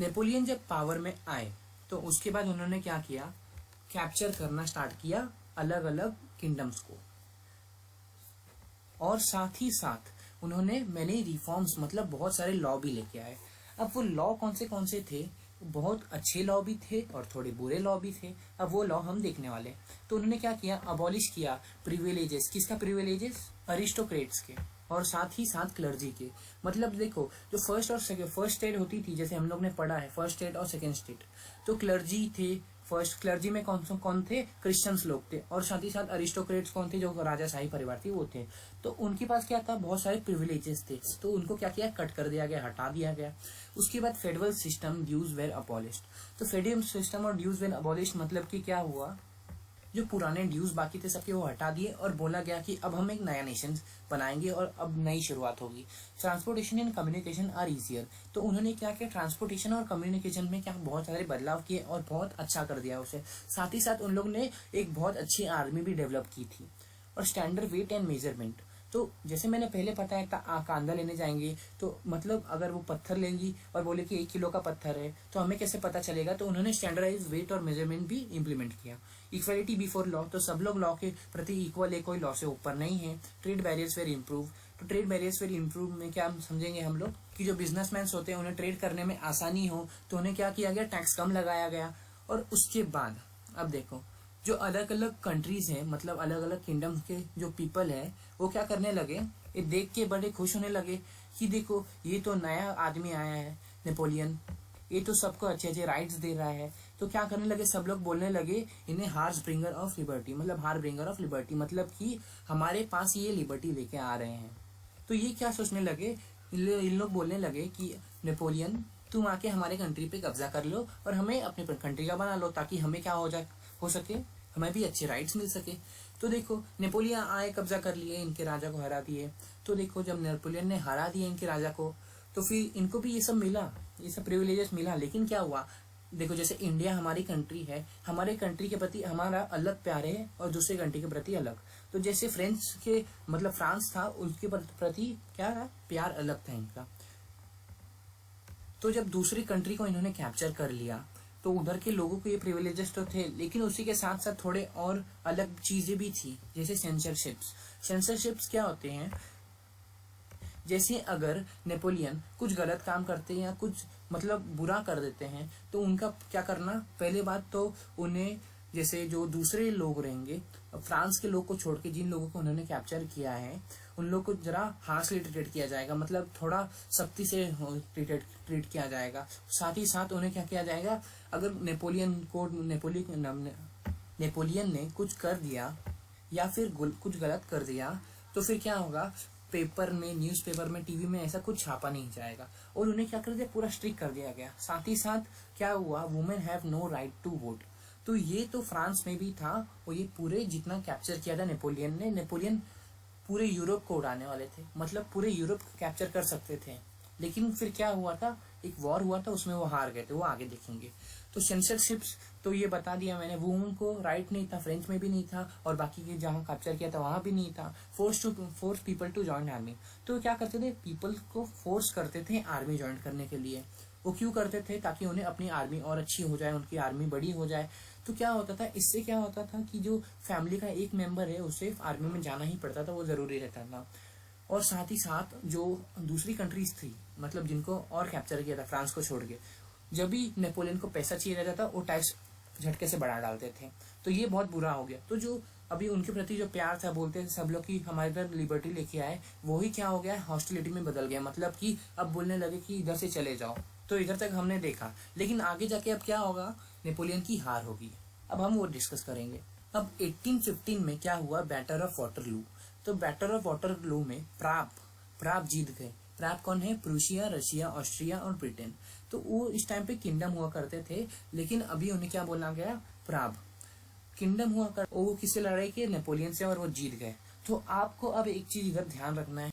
Napoleon जब power में आए तो उसके बाद उन्होंने क्या किया, कैप्चर करना स्टार्ट किया अलग अलग किंगडम्स को, और साथ ही साथ उन्होंने मैनी रिफॉर्म्स मतलब बहुत सारे लॉ भी लेके आए। अब वो लॉ कौन से थे, बहुत अच्छे लॉ भी थे और थोड़े बुरे लॉ भी थे। अब वो लॉ हम देखने वाले। तो उन्होंने क्या किया, अबॉलिश किया प्रिविलेजेस। किसका प्रिविलेजेस? अरिस्टोक्रेट्स के, और साथ ही साथ क्लर्जी के। मतलब देखो, जो फर्स्ट स्टेट होती थी, जैसे हम लोग ने पढ़ा है फर्स्ट स्टेट और सेकंड स्टेट, तो क्लर्जी थे। फर्स्ट क्लर्जी में कौन थे? क्रिश्चियंस लोग थे, और साथ ही साथ अरिस्टोक्रेट्स कौन थे? जो राजाशाही परिवार थी वो थे। तो उनके पास क्या था, बहुत सारे प्रिविलेजेस थे, तो उनको क्या किया, कट कर दिया गया, हटा दिया गया। उसके बाद federal system, dues were abolished. तो फेडरल सिस्टम और ड्यूज वेर अबॉलिश्ड मतलब कि क्या हुआ, जो पुराने ड्यूज बाकी थे सबके वो हटा दिए, और बोला गया कि अब हम एक नया नेशन बनाएंगे और अब नई शुरुआत होगी। Transportation and communication are easier. तो उन्होंने क्या किया, ट्रांसपोर्टेशन और कम्युनिकेशन में क्या बहुत सारे बदलाव किए और बहुत अच्छा कर दिया उसे। साथ ही साथ उन लोग ने एक बहुत अच्छी आर्मी भी डेवलप की थी। और स्टैंडर्ड वेट एंड मेजरमेंट, तो जैसे मैंने पहले बताया था, कांदा लेने जाएंगे तो मतलब अगर वो पत्थर लेंगी और बोले कि 1 किलो का पत्थर है तो हमें कैसे पता चलेगा, तो उन्होंने स्टैंडर्डाइज वेट और मेजरमेंट भी इम्प्लीमेंट किया। इक्वालिटी बिफोर लॉ, तो सब लोग लॉ के प्रति इक्वल है, कोई लॉ से ऊपर नहीं है। Trade barriers were improve. तो ट्रेड बैरियर्स वेर इम्प्रूव में क्या समझेंगे हम लोग, कि जो बिजनेसमैन होते हैं उन्हें ट्रेड करने में आसानी हो, तो उन्हें क्या किया गया, टैक्स कम लगाया गया। और उसके बाद अब देखो, जो अलग अलग कंट्रीज हैं, मतलब अलग अलग किंगडम के जो पीपल है, वो क्या करने लगे, ये देख के बड़े खुश होने लगे कि देखो ये तो नया आदमी आया है नेपोलियन, ये तो सबको अच्छे अच्छे राइट्स दे रहा है। तो क्या करने लगे, सब लोग बोलने लगे इन्हें हार्स ब्रिंगर ऑफ लिबर्टी, मतलब हार ब्रिंगर ऑफ लिबर्टी, मतलब कि हमारे पास ये लिबर्टी लेके आ रहे हैं। तो ये क्या सोचने लगे, इन लोग बोलने लगे कि नेपोलियन तुम आके हमारे कंट्री पे कब्जा कर लो और हमें अपने कंट्री का बना लो, ताकि हमें क्या हो सके, हमें भी अच्छे राइट्स मिल सके। तो देखो, नेपोलियन आए, कब्जा कर लिए, इनके राजा को हरा दिए। तो देखो, जब नेपोलियन ने हरा दिया इनके राजा को, तो फिर इनको भी ये सब मिला, ये सब प्रिविलेजेस मिला। लेकिन क्या हुआ, देखो जैसे इंडिया हमारी कंट्री है, हमारे कंट्री के प्रति हमारा अलग प्यार है और दूसरे कंट्री के प्रति अलग। तो जैसे फ्रेंच के मतलब फ्रांस था, उसके प्रति क्या था, प्यार अलग था इनका। तो जब दूसरी कंट्री को इन्होंने कैप्चर कर लिया, तो उधर के लोगों को ये प्रिविलेजेस तो थे, लेकिन उसी के साथ साथ थोड़े और अलग चीजें भी थी, जैसे सेंसरशिप्स। सेंसरशिप्स क्या होते हैं, जैसे अगर नेपोलियन कुछ गलत काम करते हैं या कुछ मतलब बुरा कर देते हैं, तो उनका क्या करना, पहले बात तो उन्हें, जैसे जो दूसरे लोग रहेंगे फ्रांस के लोग को छोड़ के, जिन लोगों को उन्होंने कैप्चर किया है, उन लोग को जरा हार्शली ट्रीट किया जाएगा, मतलब थोड़ा सख्ती से ट्रीट किया जाएगा। साथ ही साथ उन्हें क्या किया जाएगा, अगर नेपोलियन ने कुछ कर दिया या फिर कुछ गलत कर दिया, तो फिर क्या होगा, पेपर में, न्यूज़पेपर में, टीवी में ऐसा कुछ छापा नहीं जाएगा। और उन्हें क्या कर दिया, पूरा स्ट्रिक्ट कर दिया गया। साथ ही साथ क्या हुआ, women have no right to vote. तो ये तो फ्रांस में भी था, और ये पूरे जितना कैप्चर किया था नेपोलियन पूरे यूरोप को उड़ाने वाले थे, मतलब पूरे यूरोप को कैप्चर कर सकते थे। लेकिन फिर क्या हुआ था, एक वॉर हुआ था, उसमें वो हार गए थे, वो आगे देखेंगे। तो सेंसरशिप्स तो ये बता दिया मैंने, वुमेन को राइट नहीं था, फ्रेंच में भी नहीं था, और बाकी के जहाँ कैप्चर किया था वहां भी नहीं था। Force people to join army. तो क्या करते थे, पीपल को फोर्स करते थे आर्मी ज्वाइन करने के लिए। वो क्यों करते थे, ताकि उन्हें अपनी आर्मी और अच्छी हो जाए, उनकी आर्मी बड़ी हो जाए। तो क्या होता था, इससे क्या होता था कि जो फैमिली का एक मेंबर है उसे आर्मी में जाना ही पड़ता था, वो जरूरी रहता था। और साथ ही साथ जो दूसरी कंट्रीज थी, मतलब जिनको और कैप्चर किया था फ्रांस को छोड़ के, जब भी नेपोलियन को पैसा चाहिए रहता था, वो टैक्स झटके से बढ़ा डालते थे। तो ये बहुत बुरा हो गया। तो जो अभी उनके प्रति जो प्यार था, बोलते थे सब लोग कि हमारे इधर लिबर्टी लेके आए, वही क्या हो गया, हॉस्टिलिटी में बदल गया। मतलब कि अब बोलने लगे कि इधर से चले जाओ। तो इधर तक हमने देखा, लेकिन आगे जाके अब क्या होगा, नेपोलियन की हार होगी। अब हम वो डिस्कस करेंगे। अब 1815 में क्या हुआ, बैटल ऑफ वाटरलू। तो बैटल ऑफ वाटरलू में प्राग जीत गए। प्राग कौन है, प्रूशिया, रशिया, ऑस्ट्रिया और ब्रिटेन। तो वो इस टाइम पे किंगडम हुआ करते थे, लेकिन अभी उन्हें क्या बोला गया, प्राग किंगडम हुआ कर। वो किससे लड़ाई की, नेपोलियन से, और वो जीत गए। तो आपको अब एक चीज इधर ध्यान रखना है,